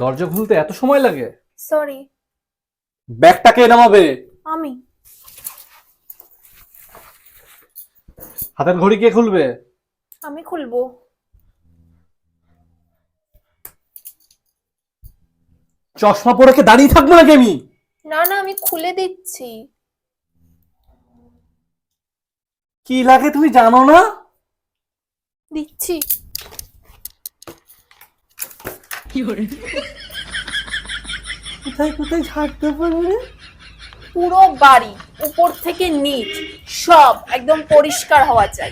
দরজা খুলতে এত সময় লাগে? সরি। ব্যাগটা কে নামাবে? আমি। হাতের ঘড়ি কে খুলবে? আমি খুলবো। চশমা পরে কে দাঁড়িয়ে থাকবো নাকি আমি? না না, আমি খুলে দিচ্ছি। কি লাগে তুমি জানো না? দিচ্ছি। কোথায় কোথায় ঝাড়তে পারবে? পুরো বাড়ি উপর থেকে নিচ সব একদম পরিষ্কার হওয়া চাই।